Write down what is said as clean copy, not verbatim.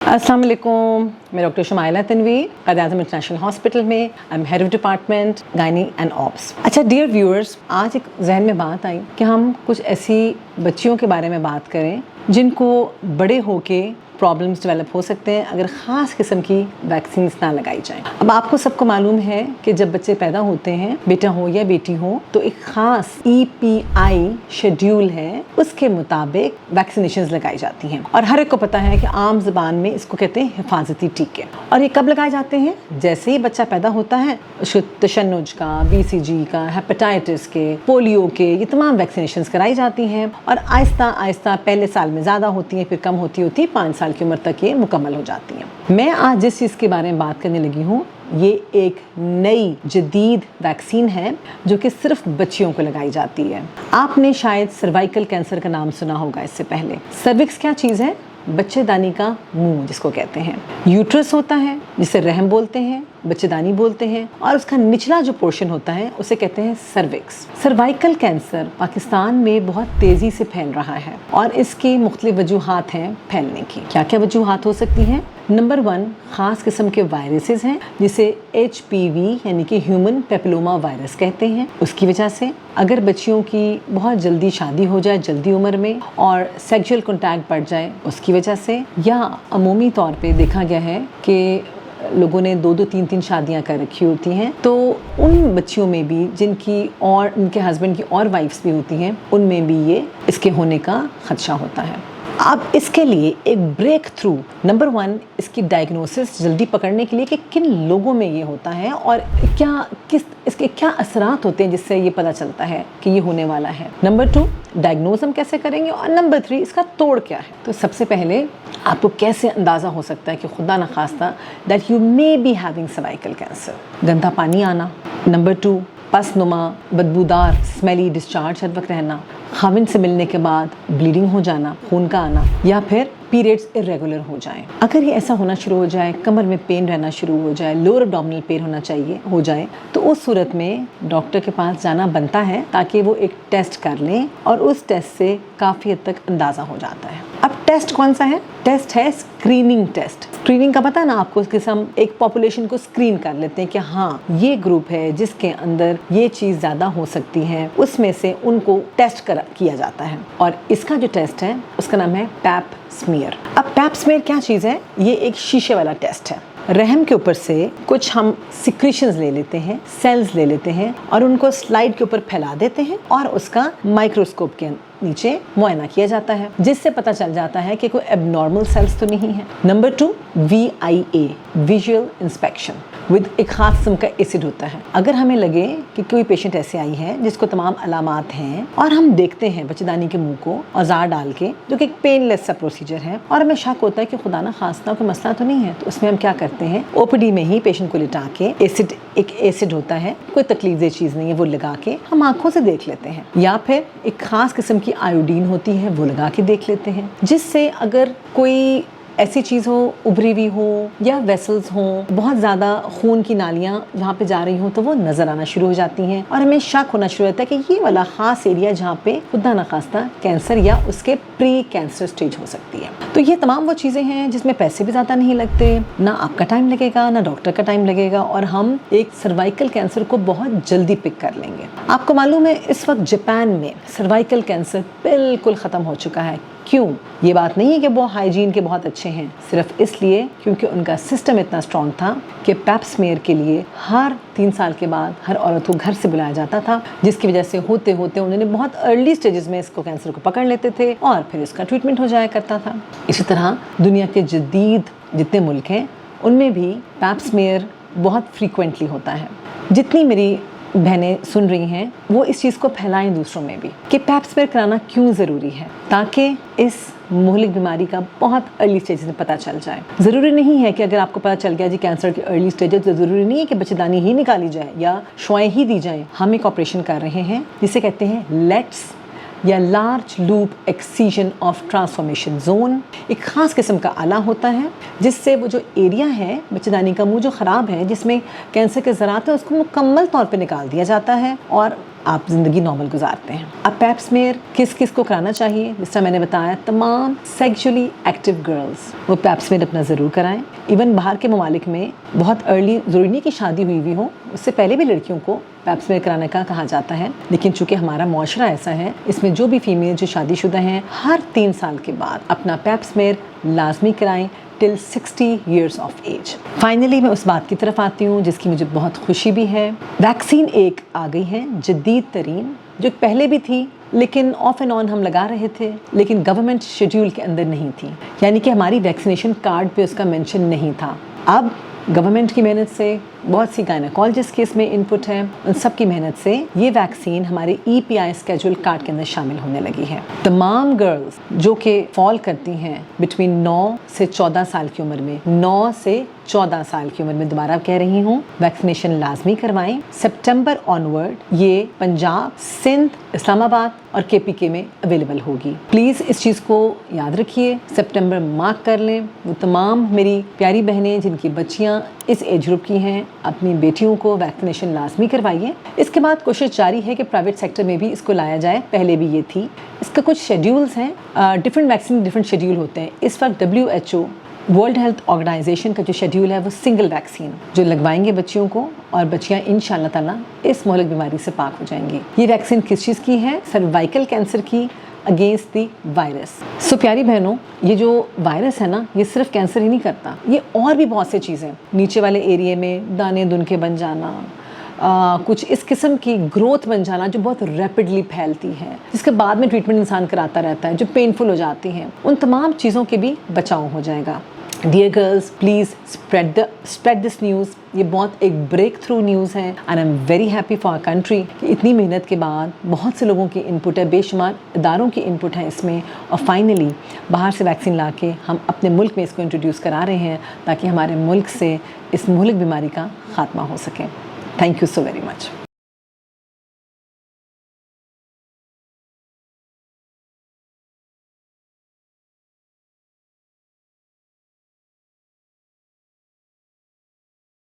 अस्सलाम वालेकुम, मैं doctor Shumaila Tanveer, Quaid-e-Azam international hospital में I am head of department gynae and obs. अच्छा डियर व्यूअर्स, आज एक जहन में बात आई कि हम कुछ ऐसी बच्चियों के बारे में बात करें जिनको बड़े होके प्रॉब्लम्स डेवलप हो सकते हैं अगर ख़ास किस्म की वैक्सीन्स ना लगाई जाएं। अब आपको सबको मालूम है कि जब बच्चे पैदा होते हैं, बेटा हो या बेटी हो, तो एक ख़ास EPI शेड्यूल है, उसके मुताबिक वैक्सीनेशंस लगाई जाती हैं और हर एक को पता है कि आम ज़बान में इसको कहते हैं हिफाजती टीके। और ये कब लगाए जाते हैं? जैसे ही बच्चा पैदा होता है उसको तशन्नुज का, BCG का, हेपेटाइटिस के, पोलियो के, ये तमाम वैक्सीनेशंस कराई जाती हैं और आहिस्ता आहिस्ता पहले साल में ज़्यादा होती हैं, फिर कम होती 5 साल की उम्र तक ये मुकम्मल हो जाती हैं। मैं आज जिस चीज़ के बारे में बात करने लगी हूँ, ये एक नई जदीद वैक्सीन है जो कि सिर्फ बच्चियों को लगाई जाती है। आपने शायद सर्वाइकल कैंसर का नाम सुना होगा इससे पहले। सर्विक्स क्या चीज़ है? बच्चेदानी का मुंह जिसको कहते हैं। यूट्रस होता है जिसे रहम बोलते हैं, बच्चेदानी बोलते हैं, और उसका निचला जो पोर्शन होता है उसे कहते हैं सर्विक्स। सर्वाइकल कैंसर पाकिस्तान में बहुत तेज़ी से फैल रहा है और इसकी मुख्तलिफ वजूहात हैं फैलने की। क्या क्या वजूहात हो सकती हैं? नंबर 1, ख़ास किस्म के वायरसेस हैं जिसे HPV यानी कि ह्यूमन पेपिलोमा वायरस कहते हैं, उसकी वजह से। अगर बच्चियों की बहुत जल्दी शादी हो जाए जल्दी उम्र में और सेक्सुअल कॉन्टैक्ट बढ़ जाए उसकी वजह से, या अमूमी तौर पे देखा गया है कि लोगों ने 2-2, 3-3 शादियां कर रखी होती हैं, तो उन बच्चियों में भी जिनकी और उनके हस्बैंड की और वाइफ्स भी होती हैं, उनमें भी ये इसके होने का खदशा होता है। अब इसके लिए एक ब्रेक थ्रू, नंबर 1, इसकी डायग्नोसिस जल्दी पकड़ने के लिए कि किन लोगों में ये होता है और इसके क्या असरात होते हैं जिससे ये पता चलता है कि ये होने वाला है। नंबर 2, डायग्नोज हम कैसे करेंगे, और नंबर 3, इसका तोड़ क्या है। तो सबसे पहले आपको कैसे अंदाज़ा हो सकता है कि खुदा न खास्ता that you may be having cervical cancer? गंदा पानी आना। नंबर 2, पसनुमा बदबूदार स्मेली डिस्चार्ज हर वक्त रहना, खाविन से मिलने के बाद ब्लीडिंग हो जाना, खून का आना, या फिर पीरियड्स इरेगुलर हो जाएं। अगर ये ऐसा होना शुरू हो जाए, कमर में पेन रहना शुरू हो जाए, लोअर एब्डोमिनल पेन हो जाए, तो उस सूरत में डॉक्टर के पास जाना बनता है ताकि वो एक टेस्ट कर लें और उस टेस्ट से काफ़ी हद तक अंदाज़ा हो जाता है। अब टेस्ट कौन सा है? टेस्ट है स्क्रीनिंग टेस्ट। स्क्रीनिंग का पता है ना आपको, कि हम एक पॉपुलेशन को स्क्रीन कर लेते हैं कि हाँ ये ग्रुप है जिसके अंदर ये चीज़ ज़्यादा हो सकती है, उसमें से उनको टेस्ट किया जाता है और इसका जो टेस्ट है उसका नाम है पैप स्मीयर। अब पैप स्मीयर क्या चीज़ है? ये एक शीशे वाला टेस्ट है। रहम के ऊपर से कुछ हम सिक्रीशंस ले लेते हैं, सेल्स ले लेते हैं और उनको स्लाइड के ऊपर फैला देते हैं और उसका माइक्रोस्कोप के नीचे मुआयना किया जाता है, जिससे पता चल जाता है कि कोई एबनॉर्मल सेल्स तो नहीं है। Number 2, VIA visual inspection with एक खास किस्म का एसिड होता है। अगर हमें लगे कि कोई पेशेंट ऐसे आई है जिसको तमाम अलामात हैं और हम देखते हैं बच्चेदानी के मुंह को औजार डाल के, जो कि एक पेनलेस सा प्रोसीजर है, और हमें शक होता है कि खुदा ना खास्ता कोई मसला तो नहीं है, तो उसमें हम क्या करते हैं, OPD में ही पेशेंट को लिटा के एक एसिड होता है, कोई तकलीफ दे चीज़ नहीं है, वो लगा के हम आंखों से देख लेते हैं, या फिर एक खास किस्म की आयोडीन होती है वो लगा के देख लेते हैं, जिससे अगर कोई ऐसी चीज़ हो, उभरी हुई हो या वेसल्स हों, बहुत ज़्यादा खून की नालियाँ जहाँ पे जा रही हों, तो वो नज़र आना शुरू हो जाती हैं और हमें शक होना शुरू होता है कि ये वाला ख़ास एरिया जहाँ पे खुदा न खास्ता कैंसर या उसके प्री कैंसर स्टेज हो सकती है। तो ये तमाम वो चीज़ें हैं जिसमें पैसे भी ज़्यादा नहीं लगते, ना आपका टाइम लगेगा ना डॉक्टर का टाइम लगेगा, और हम एक सर्वाइकल कैंसर को बहुत जल्दी पिक कर लेंगे। आपको मालूम है इस वक्त जापान में सर्वाइकल कैंसर बिल्कुल ख़त्म हो चुका है। क्यों? ये बात नहीं है कि वो हाइजीन के बहुत अच्छे हैं, सिर्फ इसलिए क्योंकि उनका सिस्टम इतना स्ट्रॉन्ग था कि पैप स्मीयर के लिए हर 3 साल के बाद हर औरत को घर से बुलाया जाता था, जिसकी वजह से होते होते उन्होंने बहुत अर्ली स्टेजेस में इसको कैंसर को पकड़ लेते थे और फिर इसका ट्रीटमेंट हो जाया करता था। इसी तरह दुनिया के जदीद जितने मुल्क हैं उनमें भी पैप स्मीयर बहुत फ्रीक्वेंटली होता है। जितनी मेरी बहनें सुन रही हैं वो इस चीज़ को फैलाएं दूसरों में भी कि पैप स्मीयर कराना क्यों ज़रूरी है, ताकि इस मुहलिक बीमारी का बहुत अर्ली स्टेज में पता चल जाए। ज़रूरी नहीं है कि अगर आपको पता चल गया जी कैंसर के अर्ली स्टेजेस, तो ज़रूरी नहीं है कि बच्चेदानी ही निकाली जाए या शुआएं ही दी जाएं। हम एक ऑपरेशन कर रहे हैं जिसे कहते हैं लेट्स या large loop excision of transformation zone. एक ख़ास किस्म का आला होता है जिससे वो जो एरिया है बच्चेदानी का मुंह जो ख़राब है, जिसमें कैंसर के ज़रात है, उसको मुकम्मल तौर पे निकाल दिया जाता है और آپ زندگی نارمل گزارتے ہیں. اب پیپ سمیئر کس کس کو کرانا چاہیے؟ جس طرح میں نے بتایا تمام سیکشولی ایکٹیو گرلز وہ پیپ سمیئر اپنا ضرور کرائیں. ایون باہر کے ممالک میں بہت ارلی، ضروری نہیں کہ شادی ہوئی ہو، اس سے پہلے بھی لڑکیوں کو پیپ سمیئر کرانے کا کہا جاتا ہے. لیکن چونکہ ہمارا معاشرہ ایسا ہے، اس میں جو بھی فیمیل جو شادی شدہ ہیں ہر 3 سال کے بعد اپنا پیپ سمیئر لازمی کرائیں ٹل 60 years of age. فائنلی میں اس بات کی طرف آتی ہوں جس کی مجھے بہت خوشی بھی ہے. ویکسین ایک آ گئی ہے جدید ترین، جو پہلے بھی تھی لیکن آف اینڈ آن ہم لگا رہے تھے، لیکن گورنمنٹ شیڈیول کے اندر نہیں تھی، یعنی کہ ہماری ویکسینیشن کارڈ پہ اس کا مینشن نہیں تھا. اب گورنمنٹ کی محنت سے، بہت سی گائنیکالوجسٹ کی اس میں انپٹ ہے، ان سب کی محنت سے یہ ویکسین ہمارے EPI اسکیجول کارڈ کے اندر شامل ہونے لگی ہے. تمام گرلز جو کہ فال کرتی ہیں بٹوین 9 سے 14 سال کی عمر میں، 9 سے 14 سال کی عمر میں، دوبارہ کہہ رہی ہوں ویکسینیشن لازمی کروائیں. سپٹمبر آنورڈ یہ پنجاب، سندھ، اسلام آباد اور KPK میں اویلیبل ہوگی. پلیز اس چیز کو یاد رکھیے، سپٹمبر مارک کر لیں. وہ تمام میری پیاری بہنیں جن کی بچیاں اس ایج گروپ کی ہیں، اپنی بیٹیوں کو ویکسینیشن لازمی کروائیے. اس کے بعد کوشش جاری ہے کہ پرائیویٹ سیکٹر میں بھی اس کو لایا جائے. پہلے بھی یہ تھی. اس کا کچھ شیڈیولز ہیں، ڈفرینٹ ویکسین ڈفرینٹ شیڈیول ہوتے ہیں. اس وقت WHO ورلڈ ہیلتھ آرگنائزیشن کا جو شیڈیول ہے وہ سنگل ویکسین جو لگوائیں گے بچیوں کو، اور بچیاں انشاءاللہ تعالیٰ اس مہلک بیماری سے پاک ہو جائیں گی. یہ ویکسین کس چیز کی ہے؟ سروائیکل کینسر کی اگینسٹ دی وائرس. سو پیاری بہنوں، یہ جو وائرس ہے نا، یہ صرف کینسر ہی نہیں کرتا، یہ اور بھی بہت سی چیزیں، نیچے والے ایریے میں دانے دنکے بن جانا، کچھ اس قسم کی گروتھ بن جانا جو بہت ریپڈلی پھیلتی ہے، جس کے بعد میں ٹریٹمنٹ انسان کراتا رہتا ہے، جو پینفل ہو جاتی ہیں، ان تمام چیزوں کے بھی بچاؤ ہو جائے گا. Dear girls, please spread this news. یہ بہت ایک بریک تھرو نیوز ہے، and I am very happy for our country کہ اتنی محنت کے بعد بہت سے لوگوں کی انپٹ ہے، بے شمار اداروں کی انپٹ ہے اس میں، اور فائنلی باہر سے ویکسین لا کے ہم اپنے ملک میں اس کو انٹروڈیوس کرا رہے ہیں تاکہ ہمارے ملک سے اس مہلک بیماری کا خاتمہ ہو سکے. Thank you so very much.